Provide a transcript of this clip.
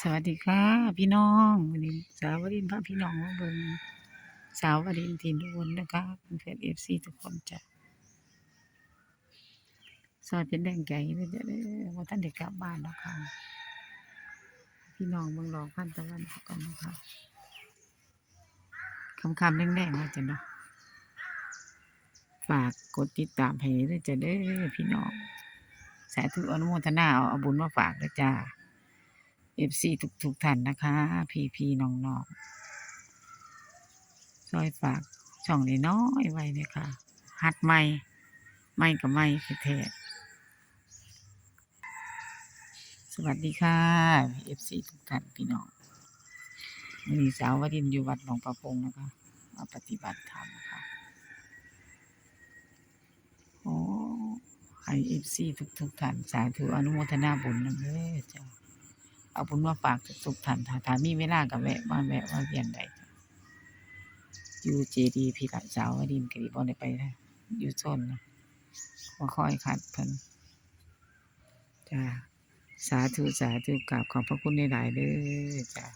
สวัสดีค่ะพี่น้องวันนี้สาววรินทร์พาพี่น้องมาเบิ่งสาววรินทร์ถิ่นอุบลนะคะเพื่อนเอฟซีทุกคนจ้ะซอยเป็นแดงใจเลยจ้ะเด้อว่าท่านได้กลับบ้านแล้วค่ะพี่น้องเบิ่งรอพันตะวันกันนะคะคำแดงๆว่าจ้ะเนาะฝากกดติดตามให้ด้วยจ้ะเด้อพี่น้องสาธุอนุโมทนาเอาบุญมาฝากด้วยจ้าเอฟซีทุกท่านนะคะพี่น้องๆซอยฝากช่องน้อยๆไว้เนี่ยค่ะหัดใหม่ไม่กับไม่แท้ๆสวัสดีค่ะเอฟซีทุกท่านพี่น้องวันนี้สาววรินทร์อยู่วัดหนองประพงนะคะมาปฏิบัติธรรมค่ะโอ้ให้เอฟซีทุกท่านสาธุอนุโมทนาบุญนำเด้อจ้าเอาบุญมาฝากทุกท่านถ้ามีเวลาก็แวะมาเวียนได้อยู่เจดีย์พี่ละสาววรินทร์ก็ดีบ่ได้ไปนะอยู่โซนนะบ่ค่อยคัดเพิ่นจ้าสาธุกราบขอบพระคุณหลายๆเด้อจ้า